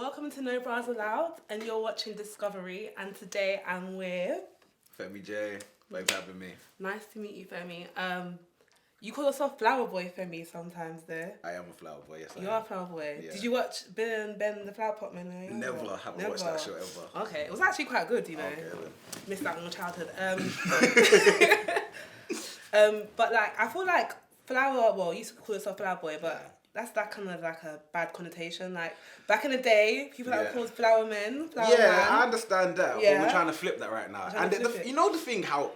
Welcome to No Bras Allowed, and you're watching Discovery, and today I'm with... Femi Jaye, thanks for having me. Nice to meet you, Femi. You call yourself Flower Boy, Femi, sometimes, though. I am a flower boy, yes You are a Flower Boy. Yeah. Did you watch Ben the Flower Pot Man? Never, haven't watched that show ever. Okay, it was actually quite good, you know. Okay, then. Missed out on your childhood. But like, I feel like Flower, well, you used to call yourself Flower Boy, but that's that kind of like a bad connotation. Like, back in the day, people that were called Flower Men, Flower Man. I understand that, but we're trying to flip that right now. And you know the thing, how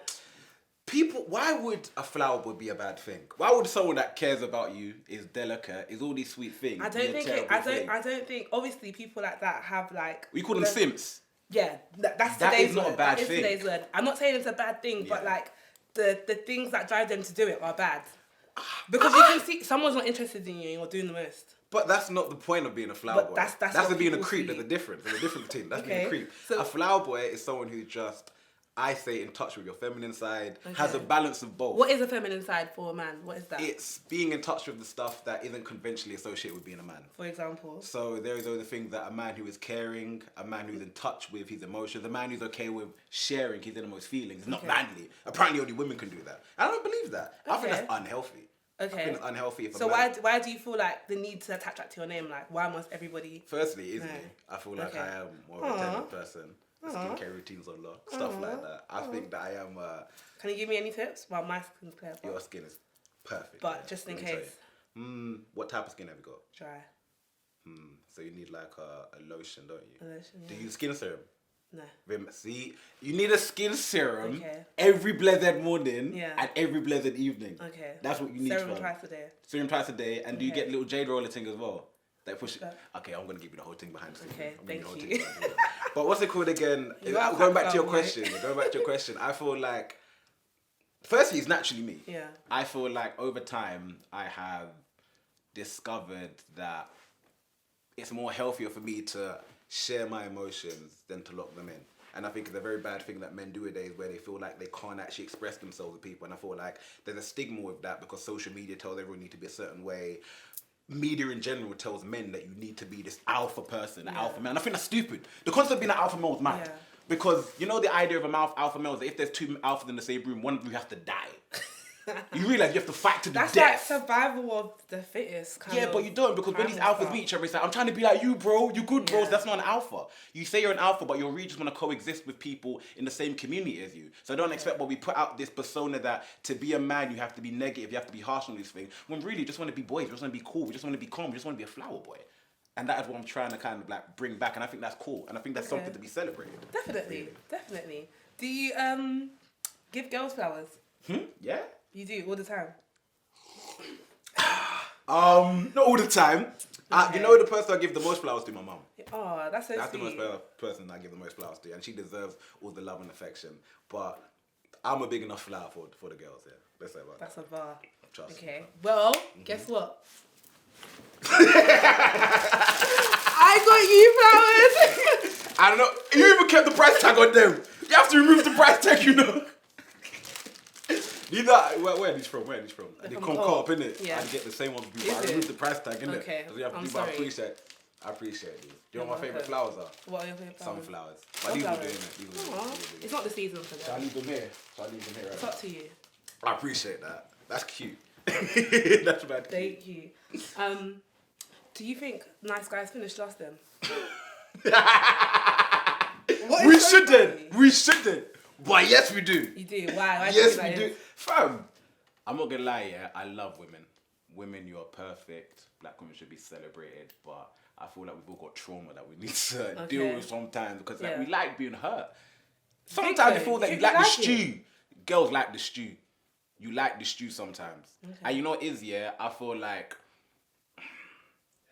people, why would a flower boy be a bad thing? Why would someone that cares about you, is delicate, is all these sweet things? I don't think. Obviously, people like that have like. We call them simps. Yeah, that's that today's is not word. a bad that is thing. Today's word. I'm not saying it's a bad thing, but like the things that drive them to do it are bad. Because you can see someone's not interested in you and you're doing the most. But that's not the point of being a flower boy. That's being a creep. There's a difference. between. That's being a creep. So, a flower boy is someone who's just, I say, in touch with your feminine side, has a balance of both. What is a feminine side for a man? What is that? It's being in touch with the stuff that isn't conventionally associated with being a man. For example? So there is other things that a man who is caring, a man who's in touch with his emotions, a man who's okay with sharing his innermost feelings. It's not manly. Apparently only women can do that. I don't believe that. I think that's unhealthy. Okay. I think it's unhealthy if so why do you feel like the need to attach that to your name? Like, why must everybody... Firstly, it is me. I feel like I am more of a tender person. Skincare routines on lock, stuff like that. I think that I am... Can you give me any tips? Well, my skin's clear. Your skin is perfect. But just in case. What type of skin have you got? Dry. So you need like a lotion, don't you? A lotion, yeah. Do you use skin serum? No. See, you need a skin serum every blessed morning and every blessed evening. Okay. That's what you need. Serum twice a day. Serum twice a day. And do you get little jade roller thing as well? That push it. Okay, I'm going to give you the whole thing behind the scenes. Okay, thank you. But what's it called again? Going back to your question, I feel like, firstly, it's naturally me. Yeah. I feel like over time, I have discovered that it's more healthier for me to share my emotions than to lock them in. And I think it's a very bad thing that men do nowadays, where they feel like they can't actually express themselves with people. And I feel like there's a stigma with that because social media tells everyone need to be a certain way. Media in general tells men that you need to be this alpha person, alpha man. I think that's stupid. The concept of being an alpha male is mad. Yeah. Because you know the idea of an alpha male is that if there's two alphas in the same room, one of you has to die. You realise you have to fight to the death. That's like survival of the fittest kind of. But you don't, because when these alphas meet each other, it's like, I'm trying to be like you, bro. You good, bro. So that's not an alpha. You say you're an alpha, but you really just want to coexist with people in the same community as you. So don't expect what we put out this persona that to be a man, you have to be negative, you have to be harsh on these things. When really, you just want to be boys, you just want to be cool, you just want to be calm, you just want to be a flower boy. And that is what I'm trying to kind of like bring back. And I think that's cool. And I think that's something to be celebrated. Definitely. Do you give girls flowers? Yeah. You do, all the time? Not all the time. You know the person I give the most flowers to? My mum. Oh, that's so sweet. That's the most person I give the most flowers to. And she deserves all the love and affection. But I'm a big enough flower for the girls, yeah. Let's say about That's a bar. Trust Okay. me. Well, guess what? I got you flowers! I don't know. You even kept the price tag on them. You have to remove the price tag, you know. Where are these from? They come co-op, innit? Yeah. I get the same ones. I removed the price tag, innit? Okay. So you have to do, but I appreciate these. Do you know what my favourite flowers are? What are your favourite flowers? Sunflowers. But these are doing it. It's not the season for them. So I leave them here. Right it's up to you. I appreciate that. That's cute. That's bad. Thank you. Do you think Nice Guys finished last then? We shouldn't. But yes, we do. You do? Why yes, we do. Fam, I'm not gonna lie, I love women. Women, you are perfect. Black women should be celebrated. But I feel like we've all got trauma that we need to deal with sometimes because we like being hurt. Sometimes I feel that you like the stew. Girls like the stew. You like the stew sometimes. Okay. And you know what it is, I feel like...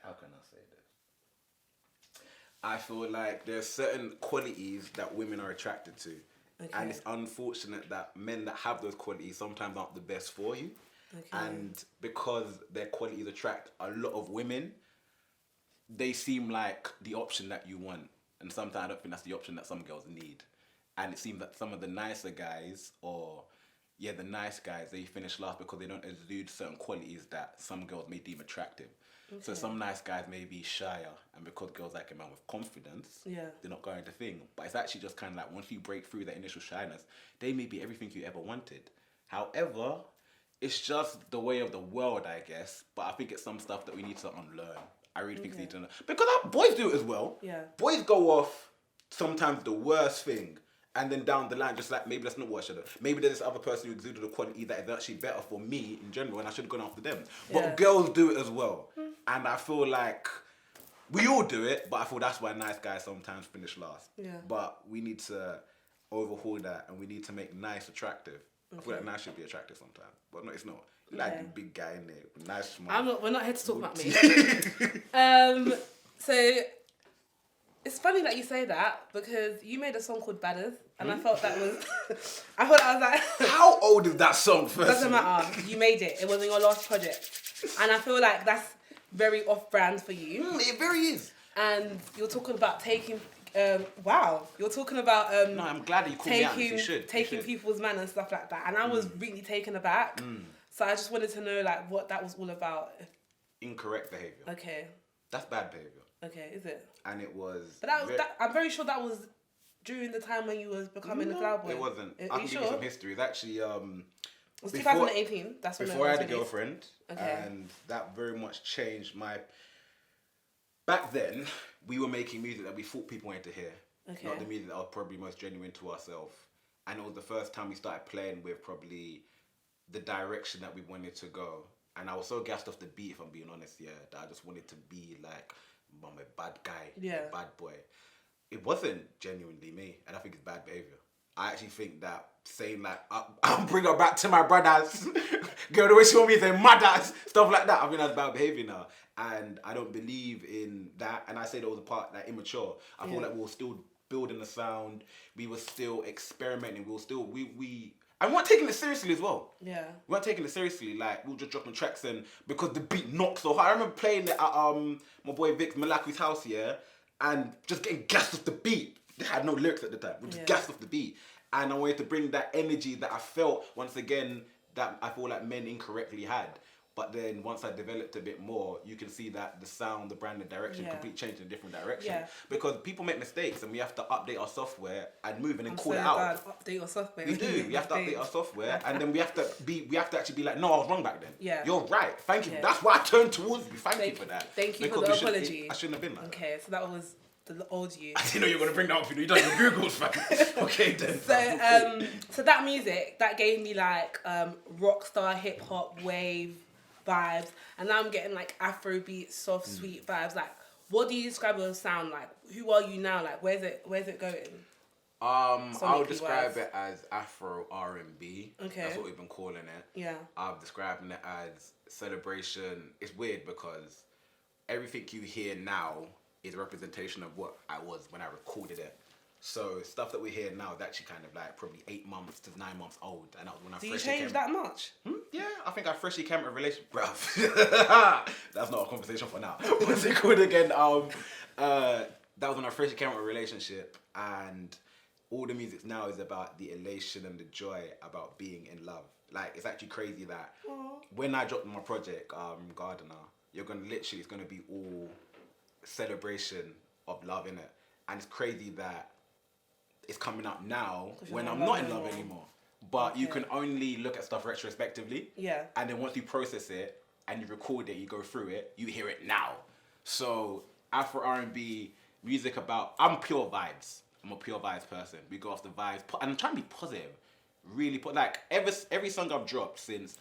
How can I say this? I feel like there's certain qualities that women are attracted to. Okay. And it's unfortunate that men that have those qualities sometimes aren't the best for you. Okay. And because their qualities attract a lot of women, they seem like the option that you want. And sometimes I don't think that's the option that some girls need. And it seems that some of the nicer guys, the nice guys, they finish last because they don't exude certain qualities that some girls may deem attractive. So some nice guys may be shyer, and because girls like a man with confidence, they're not going to thing. But it's actually just kind of like once you break through that initial shyness, they may be everything you ever wanted. However, it's just the way of the world, I guess. But I think it's some stuff that we need to unlearn. I really think we need to unlearn. Because boys do it as well. Yeah. Boys go off sometimes the worst thing. And then down the line, just like, maybe that's not what I should have. Maybe there's this other person who exuded a quality that is actually better for me in general, and I should have gone after them. But girls do it as well. And I feel like we all do it, but I feel that's why nice guys sometimes finish last. Yeah. But we need to overhaul that, and we need to make nice attractive. I feel like nice should be attractive sometimes, but no, it's not. Like the big guy in there, nice, smart. We're not here to talk about me. So it's funny that you say that because you made a song called Badders, and I felt that was. I was like. How old is that song? First, doesn't matter. You made it. It was in your last project, and I feel like that's very off-brand for you. It very is. And you're talking about taking. Wow, you're talking about. No, I'm glad that you called me out. You should. Taking people's man and stuff like that, and I was really taken aback. So I just wanted to know like what that was all about. Incorrect behaviour. Okay. That's bad behaviour. Okay, is it? And it was. But I'm very sure that was during the time when you was becoming a flower boy. It wasn't. I can give you some history. It's actually it was 2018. That's when before I had a girlfriend, and that very much changed my. Back then, we were making music that we thought people wanted to hear, not the music that was probably most genuine to ourselves. And it was the first time we started playing with probably the direction that we wanted to go. And I was so gassed off the beat, if I'm being honest, that I just wanted to be like, I'm a bad guy, a bad boy. It wasn't genuinely me, and I think it's bad behaviour. I actually think that saying like, I'll bring her back to my brothers, girl, the way she want me to say mothers, stuff like that, I think that's bad behaviour now. And I don't believe in that, and I say that was a part that immature. I feel like we were still building the sound, we were still experimenting, we were still, and we weren't taking it seriously as well. Yeah. We weren't taking it seriously. Like, we were just dropping tracks and because the beat knocks so hard. I remember playing it at my boy Vic Malaku's house, and just getting gassed off the beat. They had no lyrics at the time. We were just gassed off the beat. And I wanted to bring that energy that I felt, once again, that I feel like men incorrectly had. But then once I developed a bit more, you can see that the sound, the brand, the direction completely changed in a different direction. Yeah. Because people make mistakes and we have to update our software and move and then call it out. Update your software. We do. We have to update our software and then we have to actually be like, no, I was wrong back then. Yeah. You're right. Thank you. Yeah. That's why I turned towards you. Thank you for that. Thank you for the apology. I shouldn't have been like that. Okay, so that was the old you. I didn't know you were going to bring that up. You done your Googles, fam. Okay, then. So that music, that gave me like rock star, hip hop, wave vibes, and now I'm getting like Afrobeat, soft, sweet vibes. Like, what do you describe your sound like? Who are you now? Like, where's it going? I would describe it as Afro R&B. Okay. That's what we've been calling it. Yeah. I'm describing it as celebration. It's weird because everything you hear now is a representation of what I was when I recorded it. So stuff that we hear now is actually kind of like probably 8 months to 9 months old, and that was when I freshly came. Do you change that much? Yeah, I think I freshly came in a relationship. Bruv, that's not a conversation for now. What's it called again? That was when I freshly came in a relationship, and all the music now is about the elation and the joy about being in love. Like, it's actually crazy that when I dropped my project, Gardener, it's gonna be all celebration of love, innit? And it's crazy that it's coming out now when I'm not in love anymore. But you can only look at stuff retrospectively. Yeah. And then once you process it and you record it, you go through it, you hear it now. So Afro R&B music I'm pure vibes. I'm a pure vibes person. We go off the vibes, and I'm trying to be positive. Really, like every song I've dropped since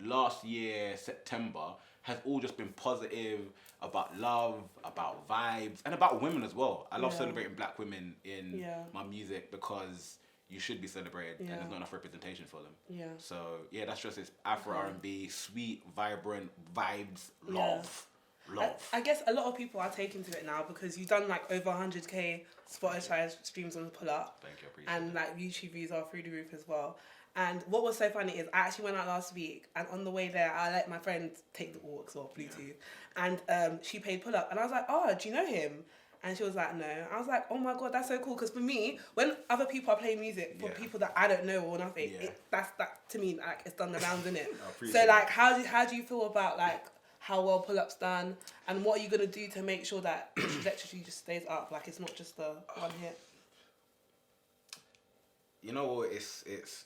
last year, September, has all just been positive, about love, about vibes, and about women as well. I love celebrating black women in my music because you should be celebrated and there's not enough representation for them. Yeah. So yeah, that's just it's Afro R&B, sweet, vibrant vibes, love. I guess a lot of people are taking to it now because you've done like over 100k Spotify streams on the pull up. Thank you, I appreciate and like YouTube views are through the roof as well. And what was so funny is I actually went out last week, and on the way there I let my friend take the aux or Bluetooth, and she paid pull up, and I was like, oh, do you know him? And she was like, no. I was like, oh my God, that's so cool. Because for me, when other people are playing music for people that I don't know or nothing, that to me, like, it's done the rounds, innit? So, like, how do you feel about, like, how well Pull-Up's done? And what are you going to do to make sure that the trajectory just stays up? Like, it's not just the one hit. You know what? It's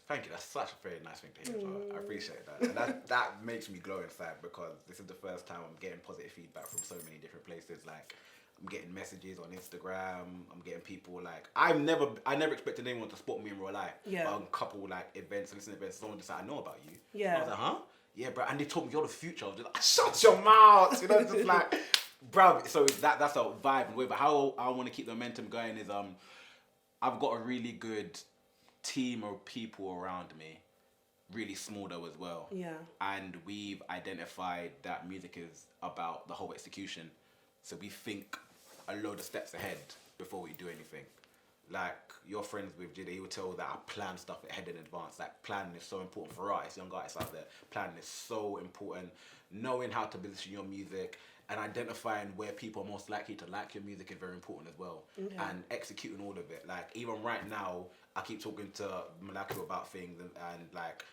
thank you. That's such a very nice thing to hear as well. I appreciate that. And that makes me glow inside because this is the first time I'm getting positive feedback from so many different places. Like, I'm getting messages on Instagram. I'm getting people like I never expected anyone to spot me in real life. Yeah. But on a couple like events, listening events, someone just said, I know about you. Yeah. And I was like, huh? Yeah, bro. And they told me you're the future. I was just like, shut your mouth. You know, just like, bro. So that's a vibe and way. But how I want to keep the momentum going is I've got a really good team of people around me, really small though as well. Yeah. And we've identified that music is about the whole execution. So we think a load of steps ahead before we do anything. Like your friends with Jide, he would tell that I plan stuff ahead in advance. Like planning is so important for us, young guys out there. Planning is so important. Knowing how to position your music and identifying where people are most likely to like your music is very important as well. Okay. And executing all of it. Like even right now, I keep talking to Malachi about things and like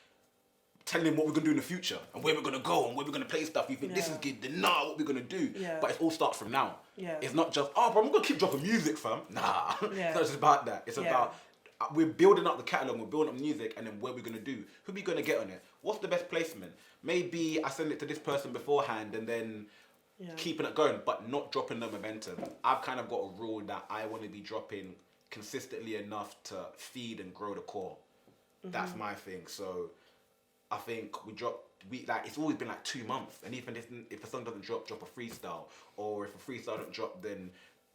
telling him what we're gonna do in the future and where we're gonna go and where we're gonna play stuff. You think this is good, then nah, what we're gonna do. Yeah. But it all starts from now. Yeah. It's not just, oh, bro, I'm gonna keep dropping music, fam. Nah. Yeah. It's not just about that. It's about we're building up the catalogue, we're building up music, and then what we're gonna do. Who we gonna get on it? What's the best placement? Maybe I send it to this person beforehand and then keeping it going, but not dropping the momentum. I've kind of got a rule that I want to be dropping consistently enough to feed and grow the core. Mm-hmm. That's my thing. So I think it's always been like 2 months, and even if a song doesn't drop a freestyle, or if a freestyle doesn't drop, then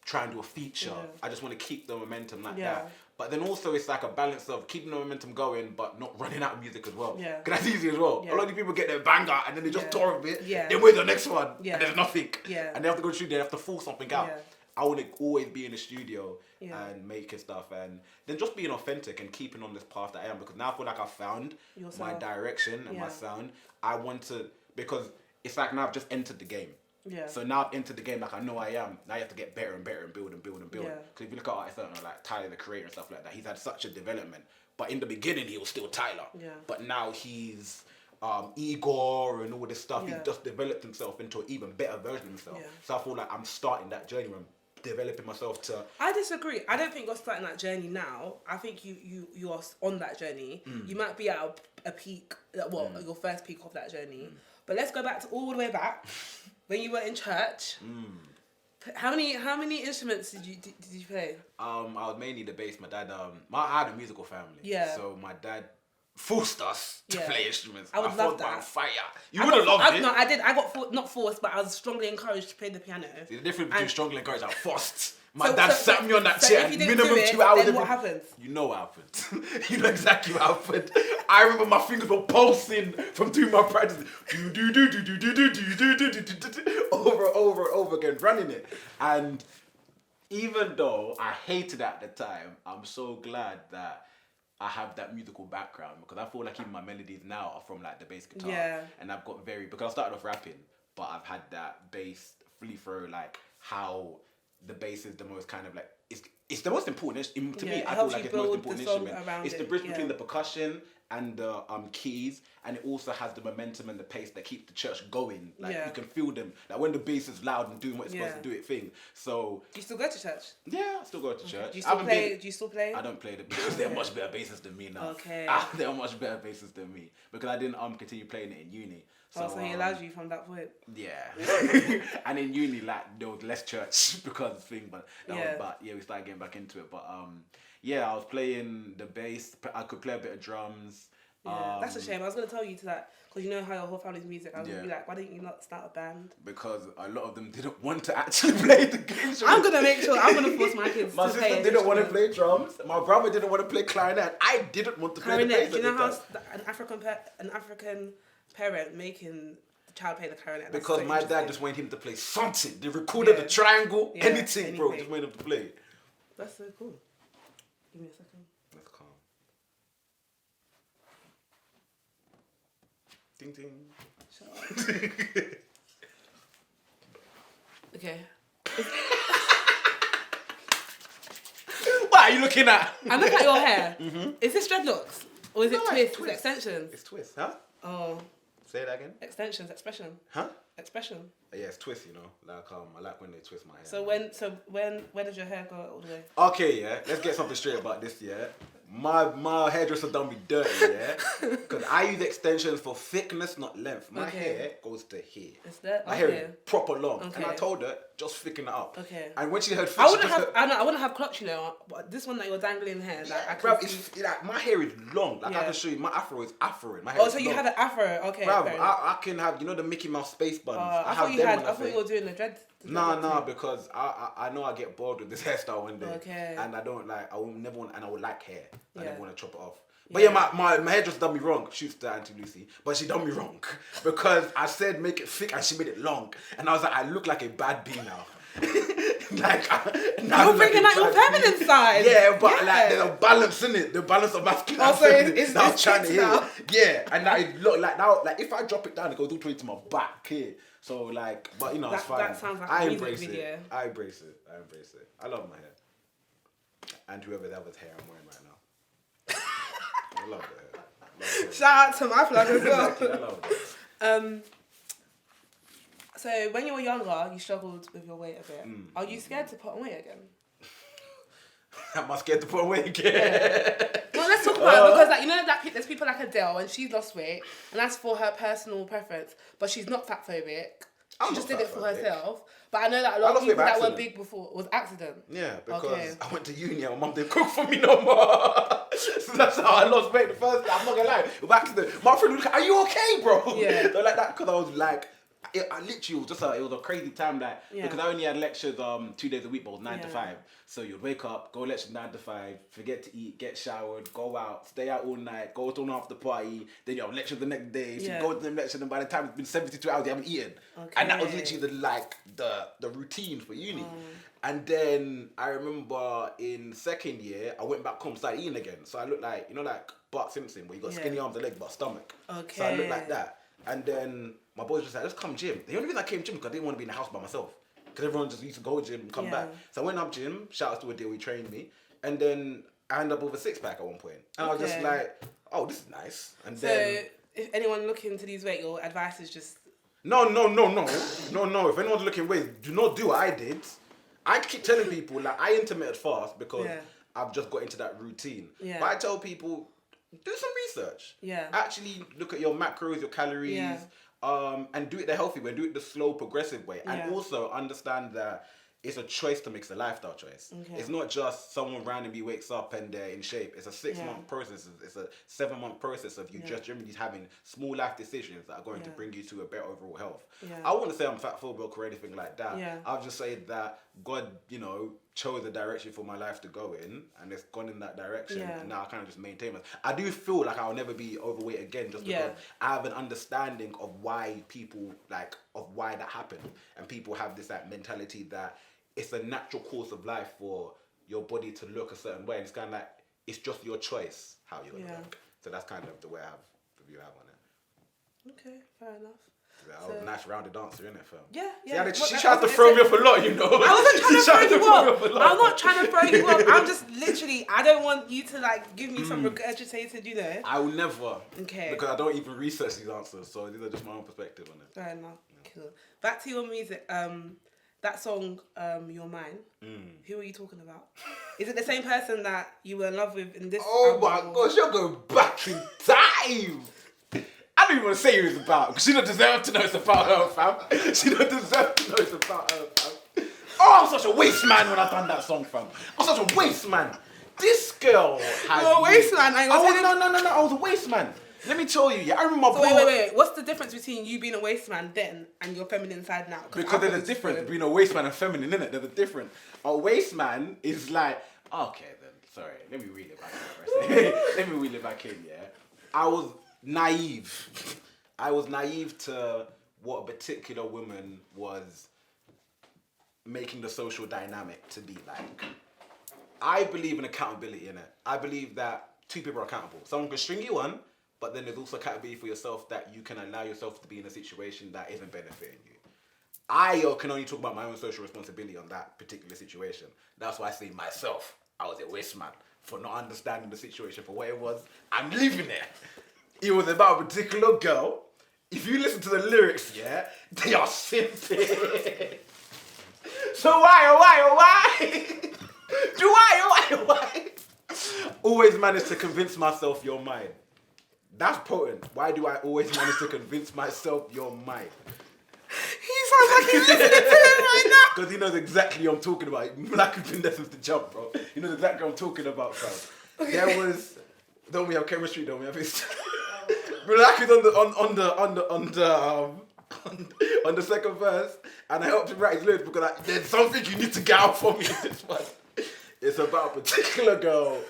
try and do a feature. I just want to keep the momentum like that. But then also it's like a balance of keeping the momentum going, but not running out of music as well. Yeah. Because that's easy as well. A lot of people get their banger and then they just tour a bit. Yeah. Then wait the next one. Yeah. And there's nothing. Yeah. And they have to go to the studio. They have to force something out. Yeah. I want to always be in the studio and making stuff, and then just being authentic and keeping on this path that I am, because now I feel like I've found my direction and my sound. I want to, because it's like now I've just entered the game. Yeah. So now I've entered the game like I know I am. Now you have to get better and better and build and build and build. Because if you look at artists, like Tyler the Creator and stuff like that, he's had such a development. But in the beginning, he was still Tyler. Yeah. But now he's Igor and all this stuff. He's just developed himself into an even better version of himself. Yeah. So I feel like I'm starting that journey where I'm developing myself to... I disagree. I don't think you're starting that journey now. I think you are on that journey. You might be at a peak, your first peak of that journey. But let's go back to all the way back when you were in church. How many instruments did you play? I was mainly the bass. My dad, I had a musical family. Yeah. So my dad forced us to play instruments. I would love that. Fire. You would have loved it. No, I did. I got not forced, but I was strongly encouraged to play the piano. See, the difference between strongly encouraged and forced. My dad sat me on that chair minimum 2 hours. Then what happened? You know what happened. You know exactly what happened. I remember my fingers were pulsing from doing my practice. Over again, running it. And even though I hated it at the time, I'm so glad that I have that musical background, because I feel like even my melodies now are from like the bass guitar. Yeah. And I've got because I started off rapping, but I've had that bass fully through, like how the bass is the most kind of like, it's the most important, to me, I feel like it's the most important instrument. It's the bridge between the percussion and the keys, and it also has the momentum and the pace that keeps the church going. Like you can feel them. Like when the bass is loud and doing what it's supposed to do it thing. So do you still go to church? Yeah, I still go to church. Do you still play? I don't play the bass. They're much better bassists than me now. Okay. They're much better bassists than me, because I didn't continue playing it in uni. So he allowed you from that point. Yeah. And in uni, like there was less church because of the thing, but we started getting back into it. But I was playing the bass. I could play a bit of drums. Yeah, that's a shame. I was gonna tell you to that, because you know how your whole family's music. I was gonna be like, why didn't you not start a band? Because a lot of them didn't want to actually play the game. I'm gonna force my kids. My sister didn't want to play drums. My brother didn't want to play clarinet. I didn't want to play the bass. Do you know how an African parent making the child play the clarinet? Because my dad just wanted him to play something. They recorded the triangle, anything, bro. Just wanted him to play. That's so cool. Give me a second. That's calm. Ding ding. Shut up. Okay. are you looking at? And look at your hair. Is this dreadlocks? Or is it No, twists? it's twists. Extensions? It's twists, huh? Oh. Say that again. Extensions, expression. Huh? Expression. Yeah, it's twists, you know. Like I like when they twist my hair. So when does your hair go all the way? Okay, yeah. Let's get something straight about this, yeah. My hairdresser done me dirty, yeah. Because I use extensions for thickness, not length. My hair goes to here. Is that? My hair is proper long, and I told her just thicken it up. Okay. And when she heard, I wouldn't have clutch, you know. But this one that you're dangling hair, like I can see. It's like my hair is long. Like I can show you, my afro is afroing. My hair is so you long. have an afro, okay. Bruv, I can have, you know, the Mickey Mouse space buns. I thought you were doing the dread. No, because I know I get bored with this hairstyle one day. Okay. And I don't like, I will never want, and I would like hair. I never want to chop it off. But yeah, my hairdresser done me wrong. Shoots to Auntie Lucy. But she done me wrong. Because I said make it thick and she made it long. And I was like, I look like a bad bee now. Like, you're bringing out your feminine side. Yeah, but like there's a balance in it. The balance of masculine and feminine. It's I was trying to now. Yeah, and that it look like now, like if I drop it down, it goes all the way to my back here. So like, but you know, it's fine. That sounds like a music embrace video. it. I embrace it. I love my hair. And whoever that was hair I'm wearing right now. I love the hair. Shout out to my flag as well. Exactly, I love that. So when you were younger, you struggled with your weight a bit. Are you scared to put on weight again? Am I scared to put on weight again? Yeah. Well, let's talk about it because, like, you know, that there's people like Adele and she's lost weight and that's for her personal preference, but she's not fat phobic. She just did it for herself. But I know that a lot of people that were big before was accident. Yeah, because I went to uni and my mum didn't cook for me no more. So that's how I lost weight the first time. I'm not gonna lie. It was accident. My friend would look, are you okay, bro? Yeah. So like that, because I was like, I literally was just it was a crazy time, like because I only had lectures 2 days a week, but it was 9 to 5. So you'd wake up, go lecture 9 to 5, forget to eat, get showered, go out, stay out all night, go to an after party, then you have lecture the next day. So you go to the lecture, and by the time it's been 72 hours, you haven't eaten. Okay. And that was literally the routine for uni. And then I remember in second year, I went back home, started eating again. So I looked like, you know, like Bart Simpson, where you got skinny arms and legs, but stomach. Okay. So I looked like that. And then my boys just like, let's come gym. The only reason I came gym because I didn't want to be in the house by myself. Because everyone just used to go gym and come back. So I went up gym, shout out to Adele, he trained me. And then I ended up with a 6-pack at one point. And I was just like, oh, this is nice. And then... if anyone looking to lose weight, your advice is just... No. If anyone's looking weight, do not do what I did. I keep telling people, like, I intermittent fast because I've just got into that routine. Yeah. But I tell people, do some research. Yeah. Actually look at your macros, your calories. Yeah. And do it the healthy way, do it the slow, progressive way. And also understand that it's a choice to make, it's a lifestyle choice. Okay. It's not just someone randomly wakes up and they're in shape. It's a 6-month process. It's a 7-month process of you just generally having small life decisions that are going to bring you to a better overall health. Yeah. I wouldn't say I'm fat phobic or anything like that. Yeah. I'll just say that God, you know, chose a direction for my life to go in, and it's gone in that direction. Yeah. And now I kind of just maintain it. I do feel like I'll never be overweight again, just because I have an understanding of why people of why that happened, and people have this mentality that it's a natural course of life for your body to look a certain way. And it's kind of like, it's just your choice how you're going to look. So that's kind of the way the view I have on it. Okay, fair enough. I was a nice rounded answer, innit, fam? Yeah. She tried to throw me off a lot, you know. I wasn't trying to throw you off. I'm not trying to throw you off. I'm just literally, I don't want you to give me some regurgitated, you know. I will never. Okay. Because I don't even research these answers, so these are just my own perspective on it. Fair enough. Cool. Back to your music. That song, You're Mine, who are you talking about? Is it the same person that you were in love with in this album? My gosh, you're going back in time! I don't even want to say who it's about, because she don't deserve to know it's about her, fam. She don't deserve to know it's about her, fam. Oh, I'm such a waste man when I done that song, fam. I'm such a waste man. This girl had... Oh, waste man. No, I was a waste man. Let me tell you, I remember... So wait. What's the difference between you being a waste man then and your feminine side now? Because there's a difference between a waste man and feminine, innit? There's a difference. A waste man is like... Okay, then. Sorry. Let me reel it back in for a second. Let me reel it back in, yeah? I was naive. I was naive to what a particular woman was making the social dynamic to be like. I believe in accountability, innit? I believe that two people are accountable. Someone can string you on, but then there's also accountability for yourself that you can allow yourself to be in a situation that isn't benefiting you. I can only talk about my own social responsibility on that particular situation. That's why I say myself. I was a waste man for not understanding the situation for what it was. I'm leaving it. It was about a particular girl. If you listen to the lyrics, yeah, they are simple. So why? Do why? Always manage to convince myself you're mine. That's potent. Why do I always manage to convince myself you're mine? He sounds like he's listening to it right now. Because he knows exactly what I'm talking about. Black has been there since the jump, bro. He knows exactly what I'm talking about, bro. There was, don't we have chemistry? Don't we have history? Black is on the second verse, and I helped him write his lyrics because there's something you need to get out for me in this one. It's about a particular girl.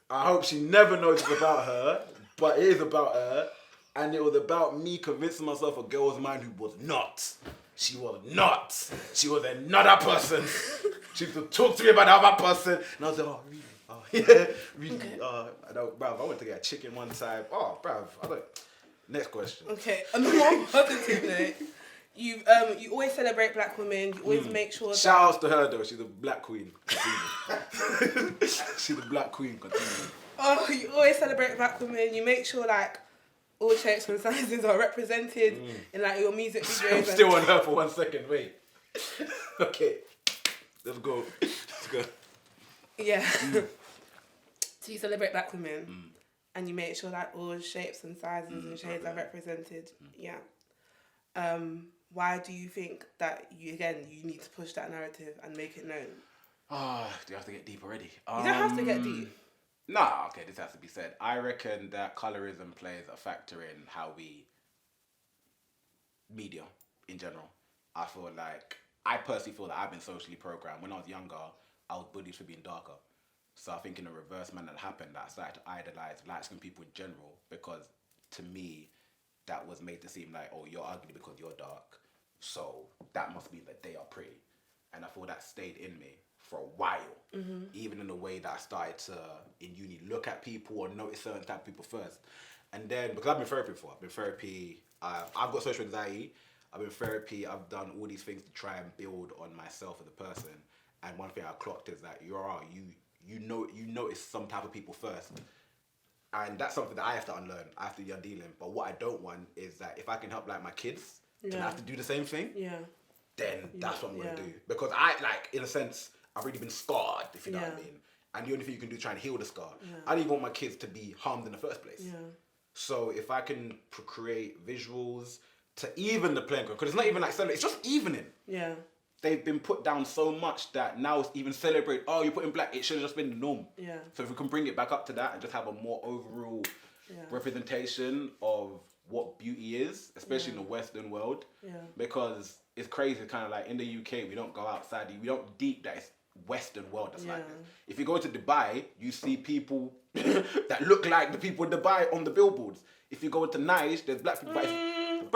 I hope she never knows it's about her, but it is about her. And it was about me convincing myself a girl was mine who was not. She was not. She was another person. She used to talk to me about the other person. And I was like, oh, really? Oh, yeah, really? Okay. Bruv, I went to get a chicken one time. Oh, bruv, I don't... Next question. Okay, on the more positive note, you always celebrate black women. You always make sure that... Shout outs to her though. She's a black queen. She's a black queen. Continue. Oh, you always celebrate black women. You make sure like all shapes and sizes are represented in like your music videos. I'm still on her for 1 second. Wait. Okay. Let's go. Yeah. So you celebrate black women. And you make sure that all shapes and sizes and shades are represented. Yeah. Why do you think that you need to push that narrative and make it known? Do you have to get deep already? You don't have to get deep. Nah, okay, this has to be said. I reckon that colorism plays a factor in how we... media, in general. I personally feel that I've been socially programmed. When I was younger, I was bullied for being darker. So I think in a reverse manner that happened, that I started to idolise light-skinned people in general because to me, that was made to seem like, oh, you're ugly because you're dark. So that must mean that they are pretty. And I feel that stayed in me for a while. Even in the way that I started to, in uni, look at people or notice certain type of people first. And then, because I've been therapy before, I've got social anxiety, I've been therapy, I've done all these things to try and build on myself as a person. And one thing I clocked is that you notice some type of people first. And that's something that I have to unlearn. I have to be undealing. But what I don't want is that if I can help like my kids and I have to do the same thing, then that's what I'm going to do. Because I, like, in a sense, I've already been scarred, if you know what I mean. And the only thing you can do is try and heal the scar. I don't even want my kids to be harmed in the first place. So if I can create visuals to even the playing field, because it's not even like celebrating, it's just evening. They've been put down so much that now it's even celebrate. Oh, you're putting black. It should have just been the norm. So if we can bring it back up to that and just have a more overall representation of what beauty is, especially in the Western world, because it's crazy. Kind of like in the UK, we don't go outside. We don't deep that it's Western world that's like this. If you go to Dubai, you see people that look like the people in Dubai on the billboards. If you go to Nice, there's black people.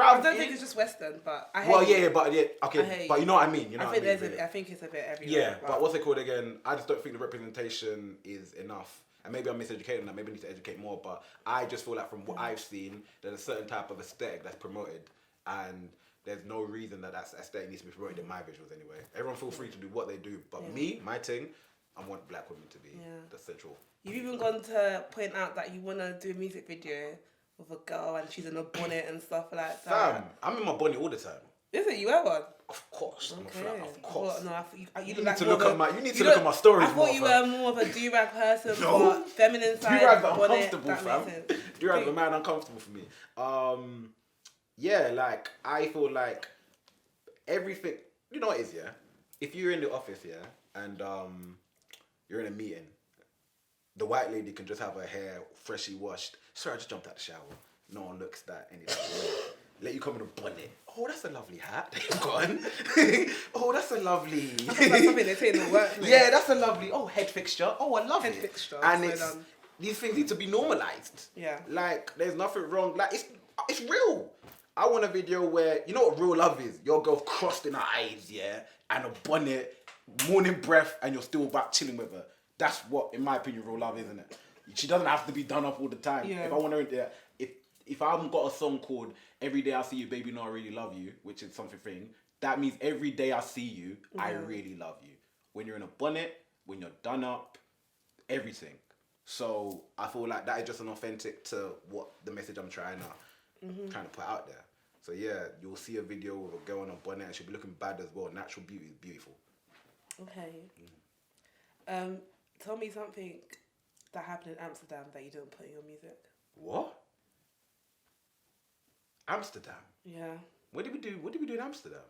I don't think it's just Western, but I hate but you know what I mean. You know I think it's a bit everywhere. Yeah, but what's it called again? I just don't think the representation is enough. And maybe I'm miseducating that. Maybe I need to educate more. But I just feel like from what I've seen, there's a certain type of aesthetic that's promoted, and there's no reason that aesthetic needs to be promoted in my visuals anyway. Everyone feel free to do what they do, but me, my thing, I want black women to be the central. You've even gone to point out that you want to do a music video with a girl and she's in a bonnet and stuff like that. Fam, I'm in my bonnet all the time. Is it? You wear one? Of course. Okay. Of course. You need to look at my stories. I thought you were more of a do-rag person, but feminine side. Do-rags are bonnet, uncomfortable, fam. Do-rags are mad uncomfortable for me. Yeah, like, I feel like everything, you know what it is, yeah? If you're in the office, yeah, and you're in a meeting, the white lady can just have her hair freshly washed. Sorry, I just jumped out the shower. No one looks that anything. Let you come in a bonnet. Oh, that's a lovely hat. They've gone. Oh, that's a lovely. That's something they say in the work. Yeah, that's a lovely. Oh, head fixture. Oh, I love head fixture. And these things need to be normalized. Yeah. Like, there's nothing wrong. Like, it's real. I want a video where, you know what real love is? Your girl's crossed in her eyes, yeah, and a bonnet, morning breath, and you're still back chilling with her. That's what, in my opinion, real love is, isn't it? She doesn't have to be done up all the time. Yeah. If I want her in there, if I haven't got a song called Every Day I See You, Baby, Know I Really Love You, which is something thing, that means every day I see you, I really love you. When you're in a bonnet, when you're done up, everything. So I feel like that is just an authentic to what the message I'm trying to put out there. So yeah, you'll see a video with a girl on a bonnet and she'll be looking bad as well. Natural beauty is beautiful. Okay. Tell me something that happened in Amsterdam that you didn't put in your music. What? Amsterdam? Yeah. What did we do in Amsterdam?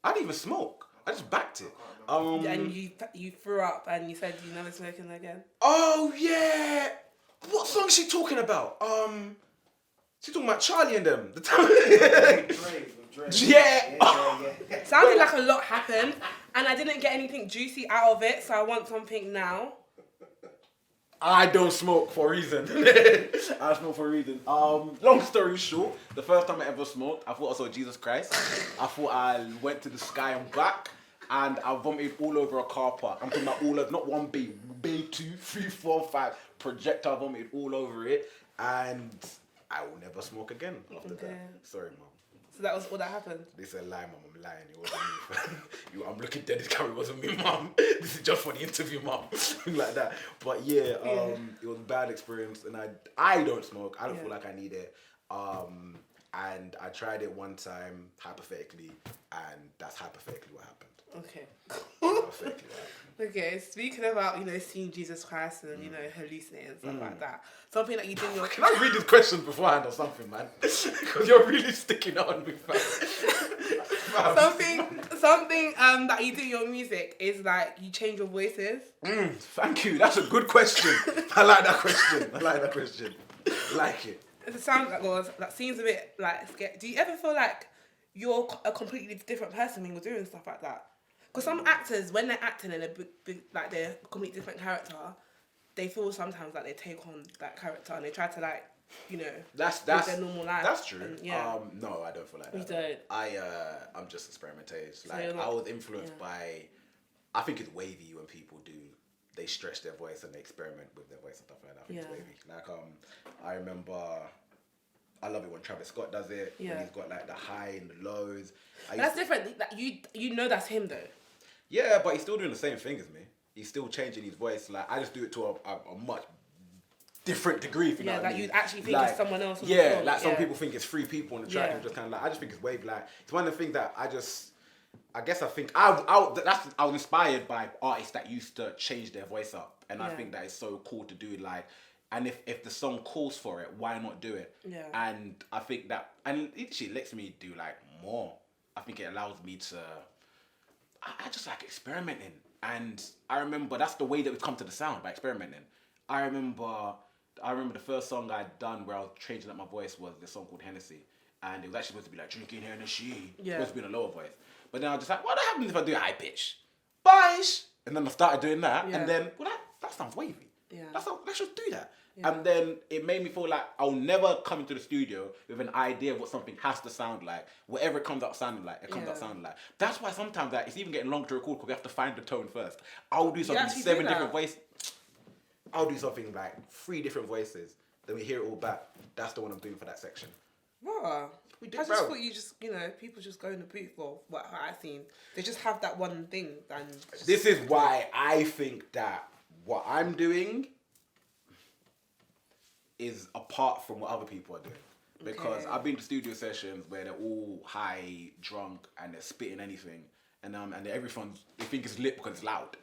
I didn't even smoke. I just backed it. And you threw up and you said you never smoking again. Oh yeah. What song is she talking about? She's talking about Charlie and them. The time. Yeah. Sounded like a lot happened, and I didn't get anything juicy out of it, so I want something now. I don't smoke for a reason. I smoke for a reason. Long story short, the first time I ever smoked, I thought I saw Jesus Christ. I thought I went to the sky and back, and I vomited all over a car park. I'm talking about all over, not one bay, bay 2, 3, 4, 5. Projectile vomited all over it, and I will never smoke again after that. Sorry, Mom. So that was all that happened? This is a lie, Mom. I'm lying. It wasn't me. I'm looking dead. This camera wasn't me, Mom. This is just for the interview, Mom. Like that. But yeah, it was a bad experience, and I don't smoke. I don't feel like I need it. And I tried it one time, hypothetically, and that's hypothetically what happened. Okay. Hypothetically what happened. Okay, speaking about, seeing Jesus Christ and, hallucinating and stuff like that. Something that you did in your... Can I read these questions beforehand or something, man? Because you're really sticking on me, man. Something that you do in your music is like you change your voices. Thank you. That's a good question. I like that question. I like it. It sounds like, that seems a bit like scary. Do you ever feel like you're a completely different person when you're doing stuff like that? Because some actors, when they're acting in a big, like they're a completely different character, they feel sometimes like they take on that character and they try to that's live their normal life. That's true. And, no, I don't feel like that. You don't. I'm just experimental. So Like I was influenced by. I think it's wavy when people they stretch their voice and they experiment with their voice and stuff like that. I think it's wavy. Like I remember. I love it when Travis Scott does it. Yeah. When he's got like the high and the lows. That's different. Like you know that's him though. Yeah, but he's still doing the same thing as me. He's still changing his voice. Like I just do it to a much different degree. If you know what I mean. You actually think it's someone else. Some people think it's three people on the track. And just kind of like I just think it's wavy. Like it's one of the things that I was inspired by artists that used to change their voice up, and I think that is so cool to do. Like. And if the song calls for it, why not do it? Yeah. And I think that, and it actually lets me do like more. I think it allows me to, I just like experimenting. And I remember that's the way that we've come to the sound, by experimenting. I remember the first song I'd done where I was changing up my voice was this song called Hennessy. And it was actually supposed to be like, drinking Hennessy. Yeah. Supposed to be in a lower voice. But then I was just like, what happens if I do a high pitch? Bosh! And then I started doing that. Yeah. And then, that sounds wavy. Yeah. Let's just do that. Yeah. And then it made me feel like I'll never come into the studio with an idea of what something has to sound like. Whatever it comes out sounding like, it comes out sounding like. That's why sometimes it's even getting long to record because we have to find the tone first. I'll do something 7 different voices. I'll do something like 3 different voices. Then we hear it all back. That's the one I'm doing for that section. Wow. I just thought you just, people just go in the booth for what I've seen. They just have that one thing. And this is why I think that what I'm doing is apart from what other people are doing. Because I've been to studio sessions where they're all high, drunk, and they're spitting anything. And everyone, they think it's lit because it's loud.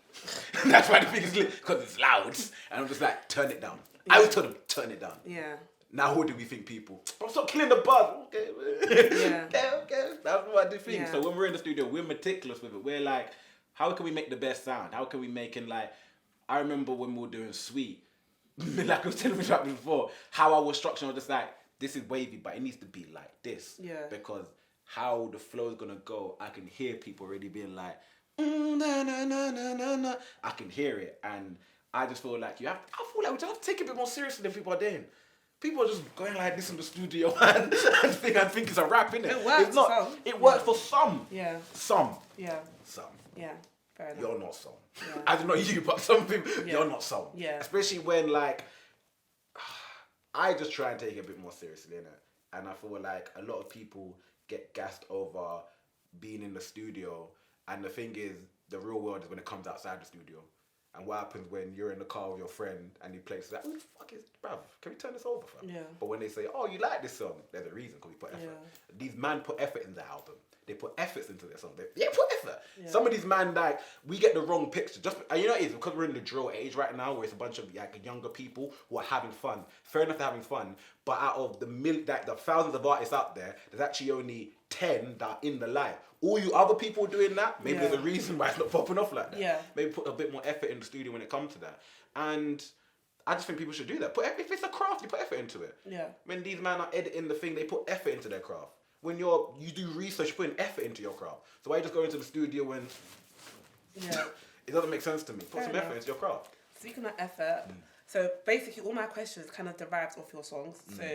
That's why they think it's lit, because it's loud. And I'm just like, turn it down. Yeah. I would tell them, turn it down. Yeah. Now who do we think people? I'm stop killing the buzz. Okay. Yeah. okay. That's what I think. Yeah. So when we're in the studio, we're meticulous with it. We're like, how can we make the best sound? How can we make it like, I remember when we were doing Sweet, like I was telling you before, how I was structured, I was just like, this is wavy, but it needs to be like this. Yeah. Because how the flow is gonna go, I can hear people already being like, na na na na na na. I can hear it, and I just feel like I feel like we just have to take it a bit more seriously than people are doing. People are just going like this in the studio and think it's a rap, innit? It works. It's not. For some. It works for some. Yeah. Some. Yeah. Some. Yeah. Fair enough. You're not some. Yeah. I don't know you, but some people, you're not some. Yeah. Especially when like, I just try and take it a bit more seriously, innit? And I feel like a lot of people get gassed over being in the studio, and the thing is, the real world is when it comes outside the studio. And what happens when you're in the car with your friend and he plays that? Who the fuck is, bruv? Can we turn this over, fam? Yeah. But when they say, "Oh, you like this song," there's a reason because we put effort. Yeah. These man put effort in the album. They put efforts into their song. They put effort. Yeah. Some of these man, like, we get the wrong picture. Just and you know what it is, because we're in the drill age right now, where it's a bunch of like younger people who are having fun. Fair enough, they're having fun. But out of the the thousands of artists out there, there's actually only 10 that are in the light. All you other people doing that, maybe there's a reason why it's not popping off like that. Yeah. Maybe put a bit more effort in the studio when it comes to that. And I just think people should do that. If it's a craft, you put effort into it. Yeah. When these men are editing the thing, they put effort into their craft. When you do research, you're putting effort into your craft. So why you just go into the studio and it doesn't make sense to me. Put some effort into your craft. Speaking of effort, so basically all my questions kind of derived off your songs. So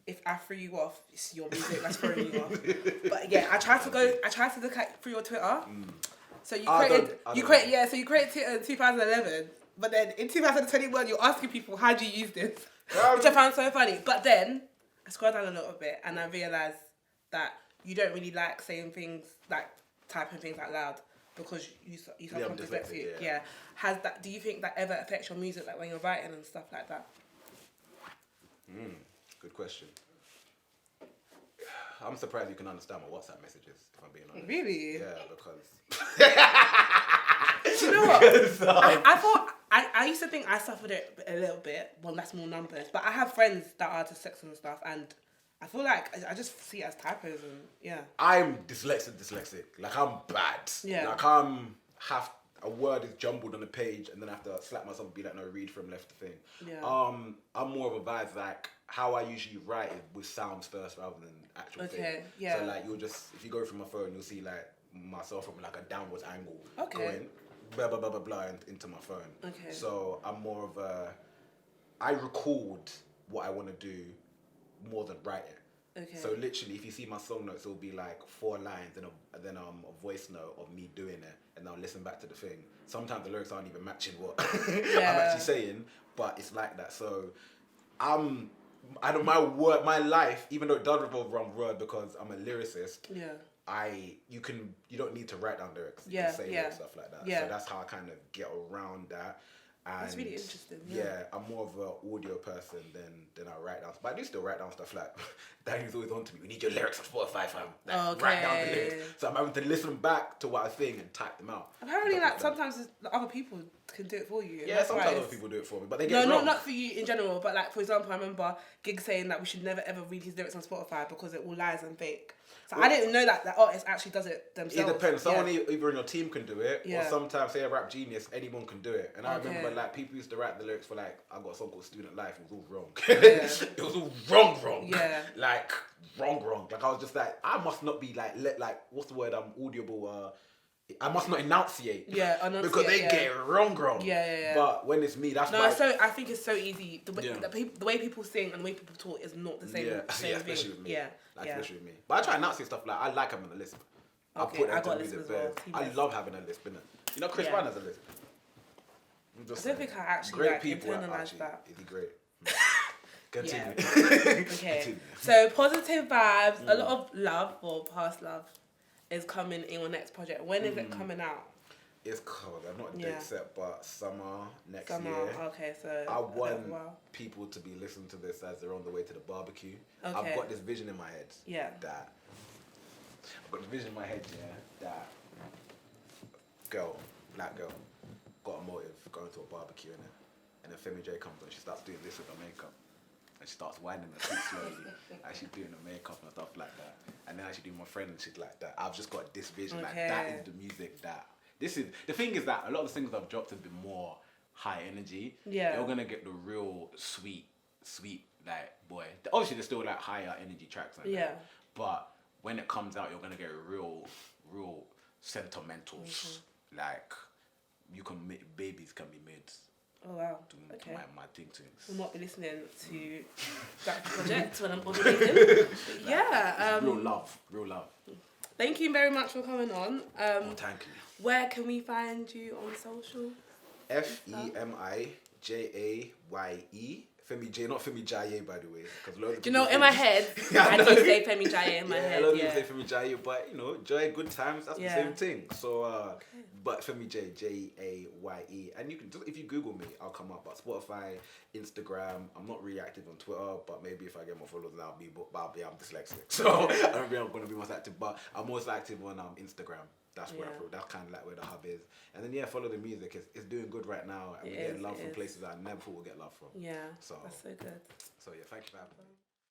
if I threw you off, it's your music that's throwing you off. But yeah, I tried to look at through your Twitter. So you created Twitter in 2011, but then in 2021 you're asking people how do you use this, which I found so funny. But then I scrolled down a little bit and I realised that you don't really like saying things, like typing things out loud because you suffer from dyslexia. Yeah. Do you think that ever affects your music, like when you're writing and stuff like that? Good question. I'm surprised you can understand my WhatsApp messages, if I'm being honest. Really? Yeah, because... You know what? I thought... I used to think I suffered it a little bit. Well, that's more numbers. But I have friends that are dyslexic and stuff, and I feel like I just see it as typos and yeah. I'm dyslexic. Like, I'm bad. Yeah. Like, a word is jumbled on a page and then I have to slap myself and be like, no, read from left to thing. Yeah. I'm more of a vibe, like, how I usually write is with sounds first rather than actual thing. Yeah. So, like, if you go through my phone, you'll see, like, myself from, like, a downwards angle going, blah, blah, blah, blah, blah, into my phone. Okay. So, I'm more of I record what I want to do more than write it. Okay. So literally, if you see my song notes, it'll be like 4 lines and then a voice note of me doing it, and I'll listen back to the thing. Sometimes the lyrics aren't even matching what I'm actually saying, but it's like that. So my life, even though it does revolve around word because I'm a lyricist. Yeah. You don't need to write down lyrics. You can say and stuff like that. Yeah. So that's how I kind of get around that. And that's really interesting. Yeah, I'm more of an audio person than I write down. But I do still write down stuff like Daniel's always on to me. We need your lyrics on Spotify, fam. Like, write down the lyrics. So I'm having to listen back to what I think and type them out. Apparently, like sometimes other people can do it for you. Yeah, sometimes other people do it for me, but they get it wrong. Not for you in general. But like for example, I remember Gig saying that we should never ever read his lyrics on Spotify because it all lies and fake. So I didn't know that artist actually does it themselves. It depends. Someone either in your team can do it, or sometimes, say a rap genius, anyone can do it. And I remember like people used to write the lyrics for like, I got a song called Student Life. It was all wrong. It was all wrong. Yeah. Like wrong. Like I was just like, I must not be like what's the word? I'm audible. I must not enunciate. Yeah, because they get it wrong. Yeah. But when it's me, that's I think it's so easy. The way people sing and the way people talk is not the same. Especially with me. Especially with me. But I try and enunciate stuff like I like having a lisp. Okay, I got a lisp as well. I love having a lisp, innit? You know, Chris Brown has a lisp. I don't think I actually great people internalized that. Is he great? Continue. Okay. Continue. So positive vibes, a lot of love or past love is coming in your next project. When is it coming out? It's cold. I'm not a date set, but summer next year. Okay, so I want people to be listening to this as they're on the way to the barbecue. Okay. I've got this vision in my head. Yeah. That black girl, got a motive going to a barbecue and then Femi Jaye comes and she starts doing this with her makeup. And she starts winding her feet slowly, and she's doing the makeup and stuff like that. And then I should do my friend and shit like that. I've just got this vision, like that is the music that. This is the thing is that a lot of the things I've dropped have been more high energy. Yeah. You're gonna get the real sweet like boy. Obviously there's still like higher energy tracks like that. But when it comes out you're gonna get real sentimentals. Like you can babies can be made. Oh wow. To my thing things. We'll not be listening to that project when I'm ovulating. Yeah. Real love. Thank you very much for coming on. Thank you. Where can we find you on social? FemiJaye, Femi Jaye, not Femi Jaye, by the way. Do you know, in my head, I do say Femi Jaye in my head. A lot of people say Femi Jaye, but you know, Joy, good times, that's the same thing. So, but Femi Jaye, Jaye, and you can just, if you Google me, I'll come up. But Spotify, Instagram, I'm not really active on Twitter, but maybe if I get more followers, I'll be. I'm dyslexic, so I don't think I'm gonna be most active. But I'm most active on Instagram. That's where that's kind of like where the hub is. And then follow the music. It's doing good right now, and we're getting love from places I never thought we'd get love from. Yeah, so that's so good. So thank you for having me.